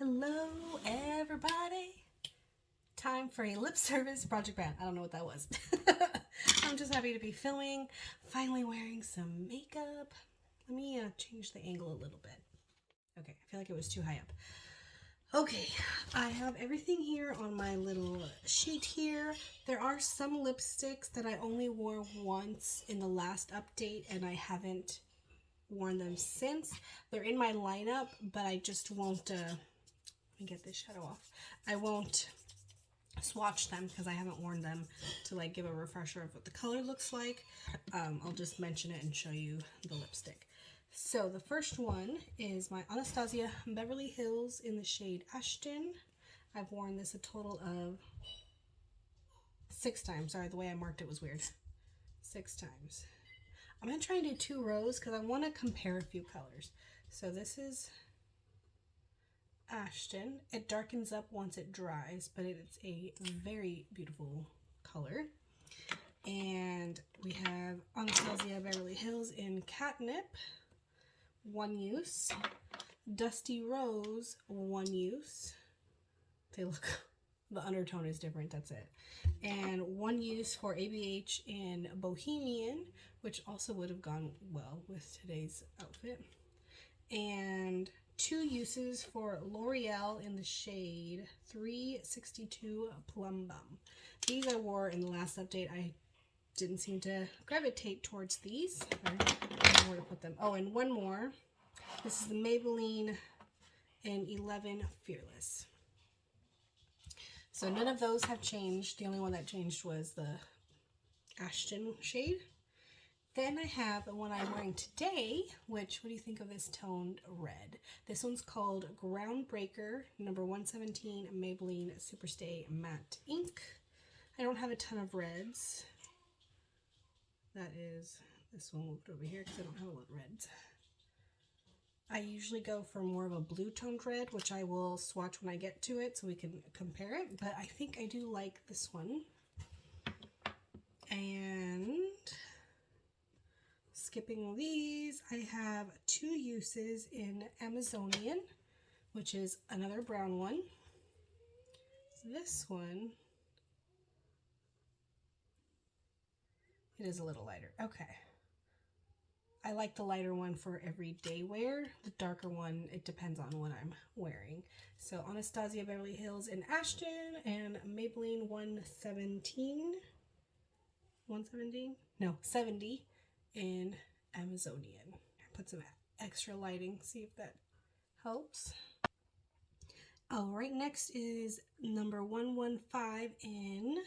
Hello, everybody. Time for a lip service project band. I don't know what that was. I'm just happy to be filming. Finally wearing some makeup. Let me change the angle a little bit. Okay, I feel like it was too high up. Okay, I have everything here on my little sheet here. There are some lipsticks that I only wore once in the last update and I haven't worn them since. They're in my lineup, but I just won't, let me get this shadow off. I won't swatch them because I haven't worn them to like give a refresher of what the color looks like. I'll just mention it and show you the lipstick. So the first one is my Anastasia Beverly Hills in the shade Ashton. I've worn this a total of 6 times. Sorry, the way I marked it was weird. 6 times. I'm going to try and do 2 rows because I want to compare a few colors. So this is Ashton. It darkens up once it dries, but it's a very beautiful color. And we have Anastasia Beverly Hills in Catnip, 1 use. Dusty Rose, 1 use. They look, the undertone is different, that's it. And 1 use for ABH in Bohemian, which also would have gone well with today's outfit. And 2 uses for L'Oreal in the shade 362 Plum Bum. These I wore in the last update. I didn't seem to gravitate towards these. I don't know where to put them. Oh, and 1 more. This is the Maybelline in 11 Fearless. So none of those have changed. The only one that changed was the Ashton shade. Then I have the one I'm wearing today, which, what do you think of this toned red? This one's called Groundbreaker, number 117, Maybelline Superstay Matte Ink. I don't have a ton of reds. That is this one moved over here because I don't have a lot of reds. I usually go for more of a blue toned red, which I will swatch when I get to it so we can compare it. But I think I do like this one. And skipping these, I have 2 uses in Amazonian, which is another brown one. This one, it is a little lighter. Okay. I like the lighter one for everyday wear. The darker one, it depends on what I'm wearing. So Anastasia Beverly Hills in Ashton and Maybelline 70 in Amazonian. Put some extra lighting, see if that helps. Oh, right next is number 115 in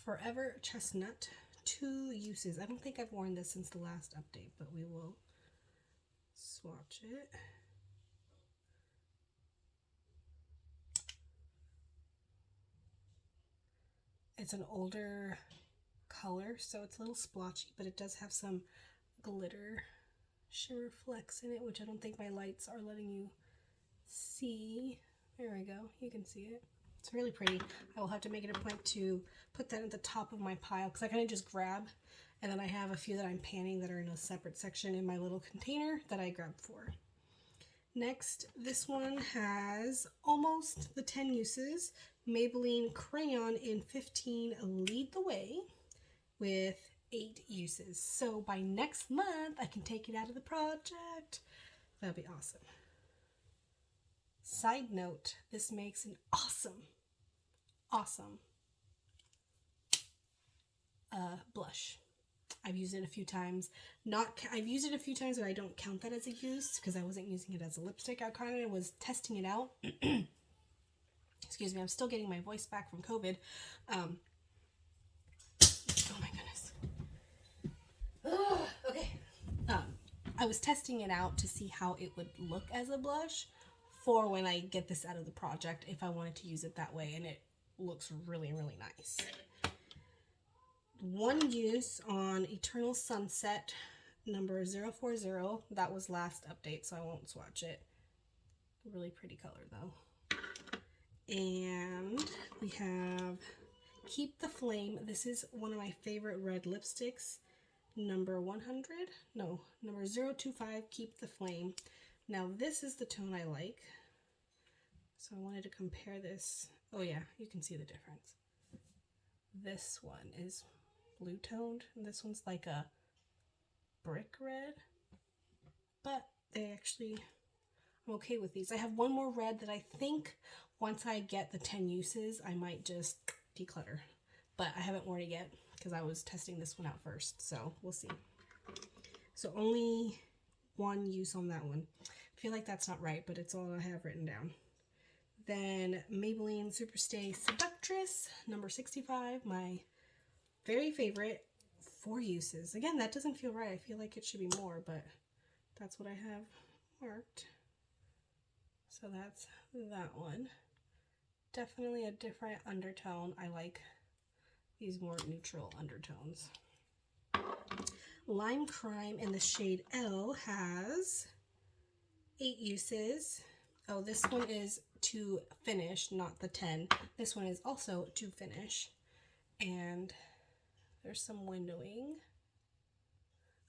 Forever Chestnut. 2 uses. I don't think I've worn this since the last update, but we will swatch it. It's an older color, so it's a little splotchy, but it does have some glitter shimmer flecks in it, which I don't think my lights are letting you see. There we go. You can see it. It's really pretty. I will have to make it a point to put that at the top of my pile because I kind of just grab, and then I have a few that I'm panning that are in a separate section in my little container that I grabbed for. Next, this one has almost the 10 uses. Maybelline Crayon in 15 Lead the Way with 8 uses. So by next month, I can take it out of the project. That'd be awesome. Side note, this makes an awesome blush. I've used it a few times. I've used it a few times, but I don't count that as a use because I wasn't using it as a lipstick. I kind of was testing it out. Excuse me, I'm still getting my voice back from COVID. Oh my goodness. Okay. I was testing it out to see how it would look as a blush for when I get this out of the project, if I wanted to use it that way, and it looks really, really nice. 1 use on Eternal Sunset, number 040. That was last update, so I won't swatch it. Really pretty color, though. And we have Keep the Flame. This is one of my favorite red lipsticks. Number 025, Keep the Flame. Now, this is the tone I like. So I wanted to compare this. Oh yeah, you can see the difference. This one is blue toned, and this one's like a brick red. But they actually, I'm okay with these. I have one more red that I think once I get the 10 uses, I might just declutter. But I haven't worn it yet because I was testing this one out first, so we'll see. So only one use on that one. I feel like that's not right, but it's all I have written down. Then Maybelline Superstay Seductress, number 65, my very favorite, 4 uses. Again, that doesn't feel right. I feel like it should be more, but that's what I have marked. So that's that one. Definitely a different undertone. I like these more neutral undertones. Lime Crime in the shade L has 8 uses. Oh, this one is to finish, not the 10. This one is also to finish. And there's some windowing.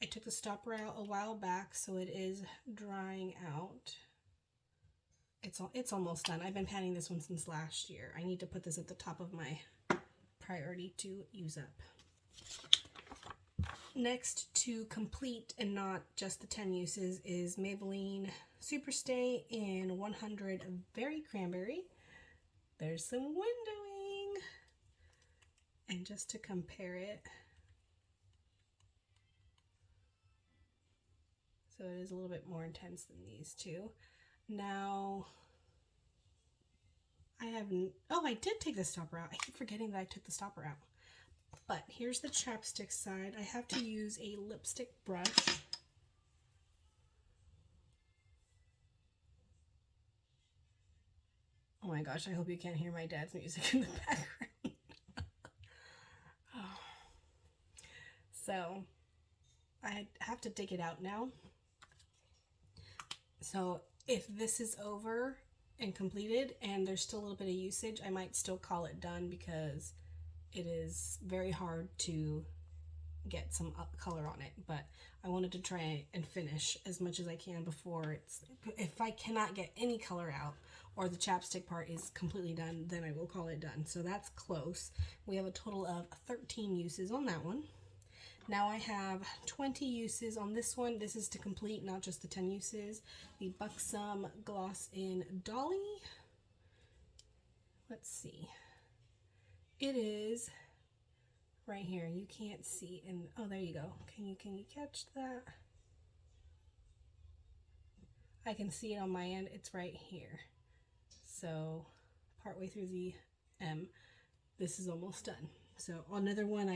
I took the stopper out a while back, so it is drying out. It's almost done. I've been panning this one since last year. I need to put this at the top of my priority to use up. Next, to complete and not just the 10 uses, is Maybelline Superstay in 100 Very Cranberry. There's some windowing. And just to compare it, so it is a little bit more intense than these two. Now, I did take the stopper out. I keep forgetting that I took the stopper out. But here's the chapstick side. I have to use a lipstick brush. Oh my gosh, I hope you can't hear my dad's music in the background. Oh. So, I have to dig it out now. So, if this is over and completed and there's still a little bit of usage, I might still call it done because it is very hard to get some color on it. But I wanted to try and finish as much as I can before if I cannot get any color out or the chapstick part is completely done, then I will call it done. So that's close. We have a total of 13 uses on that one. Now I have 20 uses on this one. This is to complete, not just the 10 uses. The Buxom Gloss in Dolly. Let's see. It is right here. You can't see. And oh, there you go. Can you catch that? I can see it on my end. It's right here. So partway through the M, this is almost done. So another one,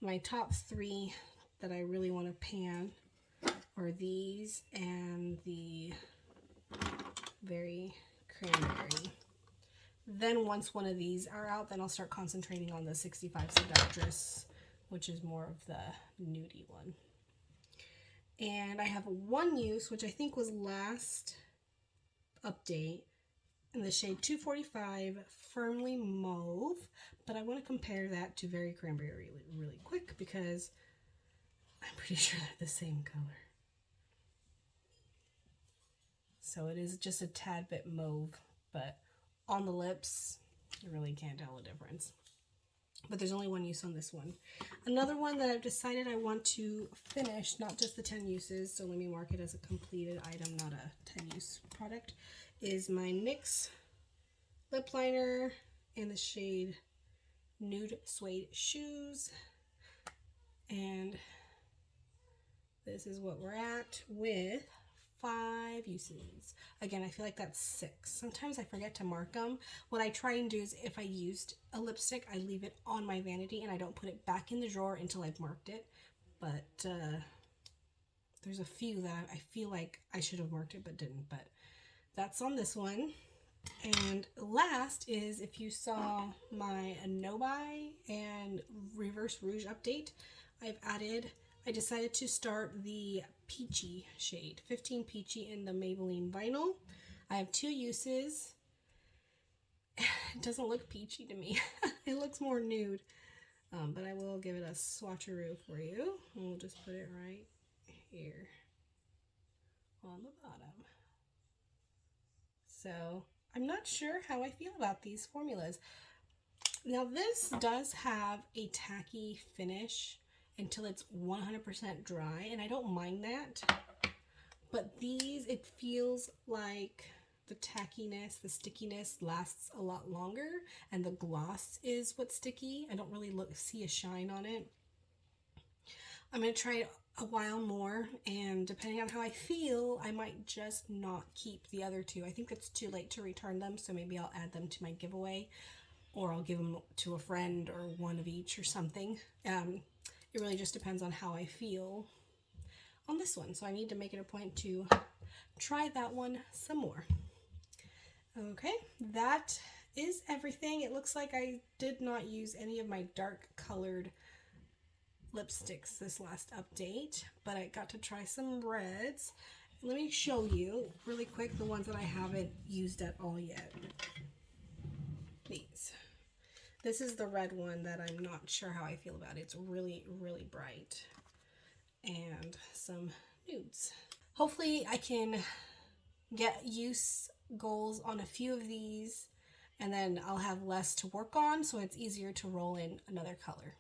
my top 3 that I really want to pan are these and the Very Cranberry. Then once one of these are out, then I'll start concentrating on the 65 Seductress, which is more of the nudie one. And I have one use, which I think was last update, in the shade 245 Firmly Mauve, but I want to compare that to Very Cranberry really quick because I'm pretty sure they're the same color. So it is just a tad bit mauve, but on the lips, you really can't tell the difference. But there's only one use on this one. Another one that I've decided I want to finish, not just the 10 uses, so let me mark it as a completed item, not a 10 use product, is my NYX lip liner in the shade Nude Suede Shoes. And this is what we're at with 5 uses. Again, I feel like that's 6. Sometimes I forget to mark them. What I try and do is if I used a lipstick, I leave it on my vanity and I don't put it back in the drawer until I've marked it. But there's a few that I feel like I should have marked it but didn't. But that's on this one. And last is, if you saw my No Buy and Reverse Rouge update, I decided to start the Peachy shade, 15 Peachy in the Maybelline Vinyl. I have 2 uses. It doesn't look peachy to me. It looks more nude. But I will give it a swatcheroo for you. And we'll just put it right here on the bottom. So I'm not sure how I feel about these formulas. Now this does have a tacky finish until it's 100% dry, and I don't mind that. But these, it feels like the tackiness, the stickiness lasts a lot longer, and the gloss is what's sticky. I don't really see a shine on it. I'm going to try it a while more, and depending on how I feel, I might just not keep the other two. I think it's too late to return them, so maybe I'll add them to my giveaway, or I'll give them to a friend, or one of each or something. It really just depends on how I feel on this one, so I need to make it a point to try that one some more. Okay, that is everything. It looks like I did not use any of my dark colored lipsticks this last update, but I got to try some reds. Let me show you really quick the ones that I haven't used at all yet. These. This is the red one that I'm not sure how I feel about. It's really, really bright. And some nudes. Hopefully I can get use goals on a few of these, and then I'll have less to work on, so it's easier to roll in another color.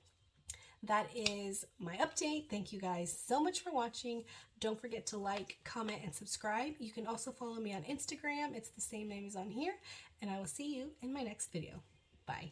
That is my update. Thank you guys so much for watching. Don't forget to like, comment, and subscribe. You can also follow me on Instagram. It's the same name as on here, and I will see you in my next video. Bye.